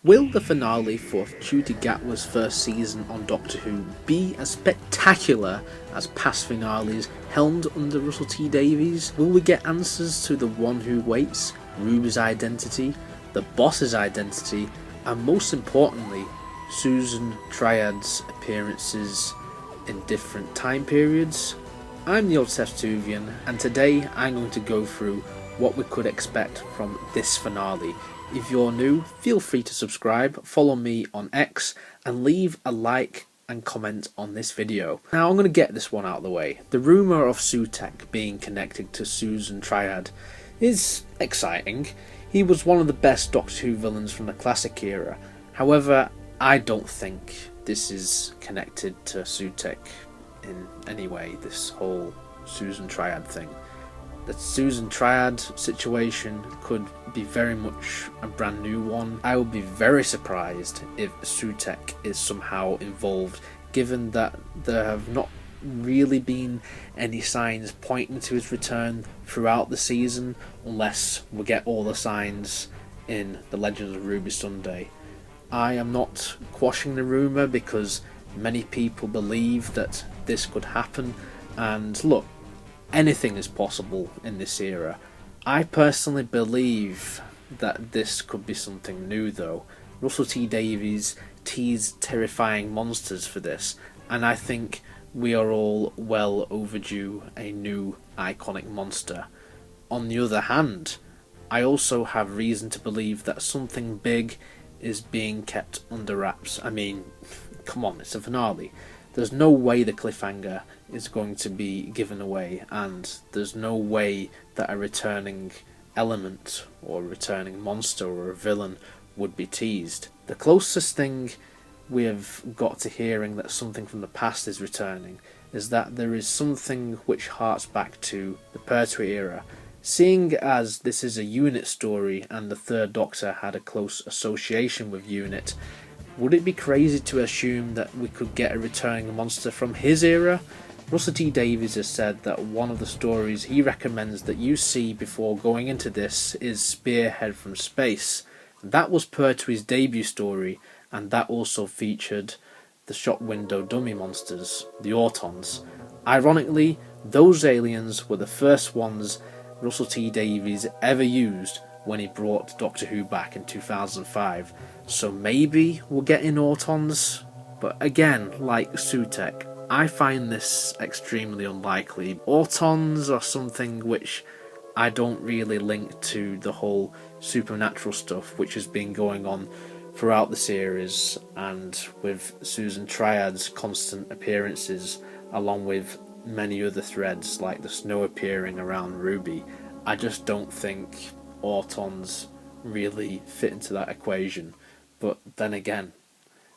Will the finale for Ncuti Gatwa's first season on Doctor Who be as spectacular as past finales helmed under Russell T Davies? Will we get answers to the one who waits, Ruby's identity, the boss's identity, and most importantly, Susan Triad's appearances in different time periods? I'm the Obsessed Tuvian, and today I'm going to go through what we could expect from this finale. If you're new, feel free to subscribe, follow me on X, and leave a like and comment on this video. Now I'm going to get this one out of the way. The rumour of Sutekh being connected to Susan Triad is exciting. He was one of the best Doctor Who villains from the classic era. However, I don't think this is connected to Sutekh in any way, this whole Susan Triad thing. The Susan Triad situation could be very much a brand new one. I would be very surprised if Sutekh is somehow involved, given that there have not really been any signs pointing to his return throughout the season, unless we get all the signs in The Legends of Ruby Sunday. I am not quashing the rumour because many people believe that this could happen, and look, anything is possible in this era. I personally believe that this could be something new though. Russell T Davies teased terrifying monsters for this, and I think we are all well overdue a new iconic monster. On the other hand, I also have reason to believe that something big is being kept under wraps. I mean, come on, it's a finale. There's no way the cliffhanger is going to be given away, and there's no way that a returning element or a returning monster or a villain would be teased. The closest thing we have got to hearing that something from the past is returning is that there is something which harks back to the Pertwee era. Seeing as this is a Unit story and the Third Doctor had a close association with Unit, would it be crazy to assume that we could get a returning monster from his era? Russell T Davies has said that one of the stories he recommends that you see before going into this is Spearhead from Space. That was Pertwee's debut story, and that also featured the shop window dummy monsters, the Autons. Ironically, those aliens were the first ones Russell T Davies ever used when he brought Doctor Who back in 2005. So maybe we'll get in Autons, but again, like Sutekh, I find this extremely unlikely. Autons are something which I don't really link to the whole supernatural stuff which has been going on throughout the series, and with Susan Triad's constant appearances along with many other threads like the snow appearing around Ruby. I just don't think Autons really fit into that equation. But then again,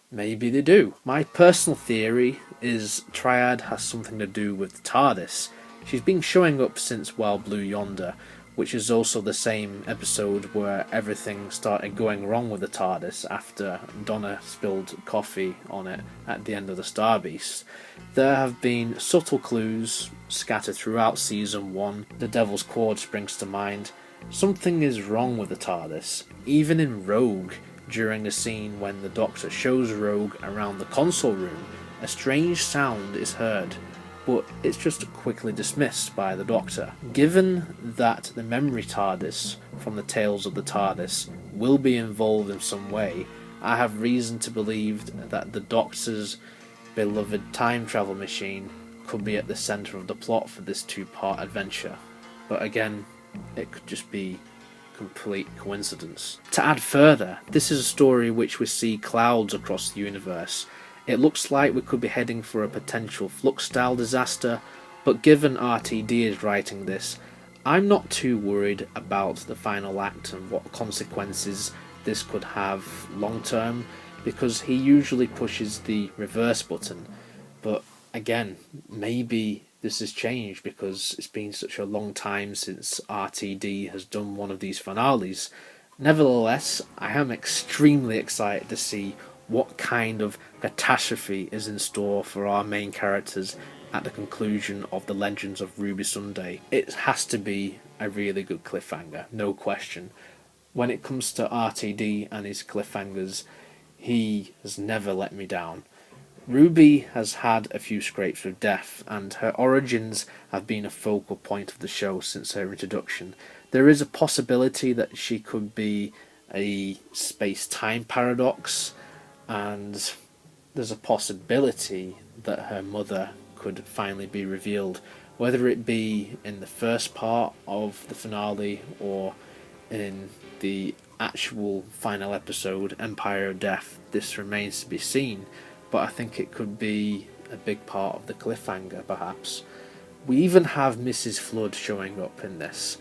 maybe they do. My personal theory is Triad has something to do with the TARDIS. She's been showing up since Wild Blue Yonder, which is also the same episode where everything started going wrong with the TARDIS after Donna spilled coffee on it at the end of the Star Beast. There have been subtle clues scattered throughout Season 1. The Devil's Cord springs to mind. Something is wrong with the TARDIS. Even in Rogue, during the scene when the Doctor shows Rogue around the console room, a strange sound is heard, but it's just quickly dismissed by the Doctor. Given that the memory TARDIS from the Tales of the TARDIS will be involved in some way, I have reason to believe that the Doctor's beloved time travel machine could be at the centre of the plot for this two-part adventure. But again, it could just be complete coincidence. To add further, this is a story which we see clouds across the universe. It looks like we could be heading for a potential Flux-style disaster, but given RTD is writing this, I'm not too worried about the final act and what consequences this could have long term, because he usually pushes the reverse button. But again, maybe this has changed because it's been such a long time since RTD has done one of these finales. Nevertheless, I am extremely excited to see what kind of catastrophe is in store for our main characters at the conclusion of The Legends of Ruby Sunday. It has to be a really good cliffhanger, no question. when it comes to RTD and his cliffhangers, he has never let me down. Ruby has had a few scrapes with death, and her origins have been a focal point of the show since her introduction. There is a possibility that she could be a space-time paradox, and there's a possibility that her mother could finally be revealed, whether it be in the first part of the finale or in the actual final episode, Empire of Death. This remains to be seen, but I think it could be a big part of the cliffhanger, perhaps. We even have Mrs. Flood showing up in this.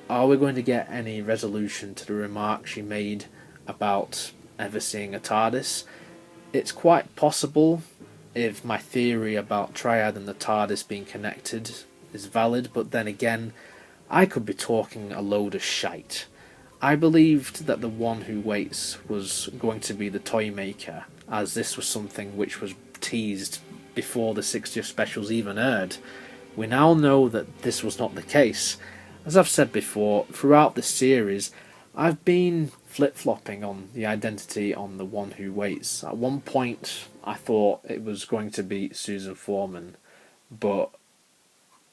Are we going to get any resolution to the remark she made about ever seeing a TARDIS? It's quite possible if my theory about Triad and the TARDIS being connected is valid, but then again, I could be talking a load of shite. I believed that the one who waits was going to be the toy maker, as this was something which was teased before the 60th specials even aired. We now know that this was not the case. As I've said before, throughout the series, I've been flip-flopping on the identity on the one who waits. At one point, I thought it was going to be Susan Foreman, but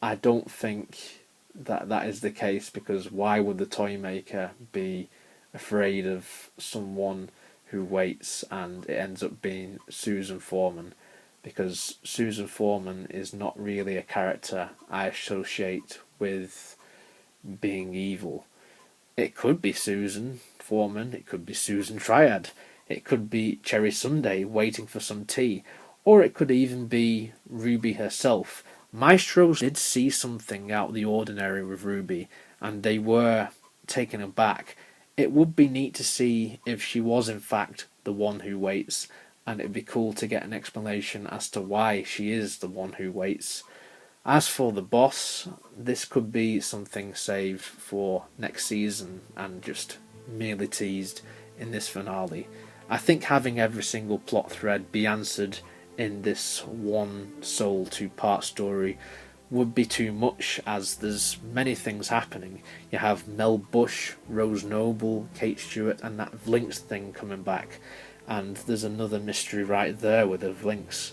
I don't think that is the case, because why would the toy maker be afraid of someone who waits and it ends up being Susan Foreman? Because Susan Foreman is not really a character I associate with being evil. It could be Susan Foreman, it could be Susan Triad, it could be Cherry Sunday waiting for some tea, or it could even be Ruby herself. Maestros did see something out of the ordinary with Ruby, and they were taken aback. It would be neat to see if she was in fact the one who waits, and it'd be cool to get an explanation as to why she is the one who waits. As for the boss, this could be something saved for next season and just merely teased in this finale. I think having every single plot thread be answered in this one sole 2-part story would be too much, as there's many things happening. You have Mel Bush, Rose Noble, Kate Stewart, and that Vlinx thing coming back, and there's another mystery right there with the Vlinx.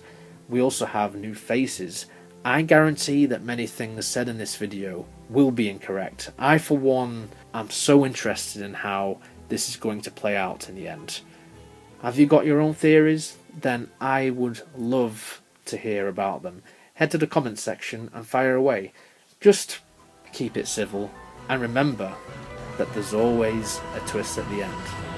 We also have new faces. I guarantee that many things said in this video will be incorrect. I, for one, am so interested in how this is going to play out in the end. Have you got your own theories? Then I would love to hear about them. Head to the comments section and fire away. Just keep it civil, and remember that there's always a twist at the end.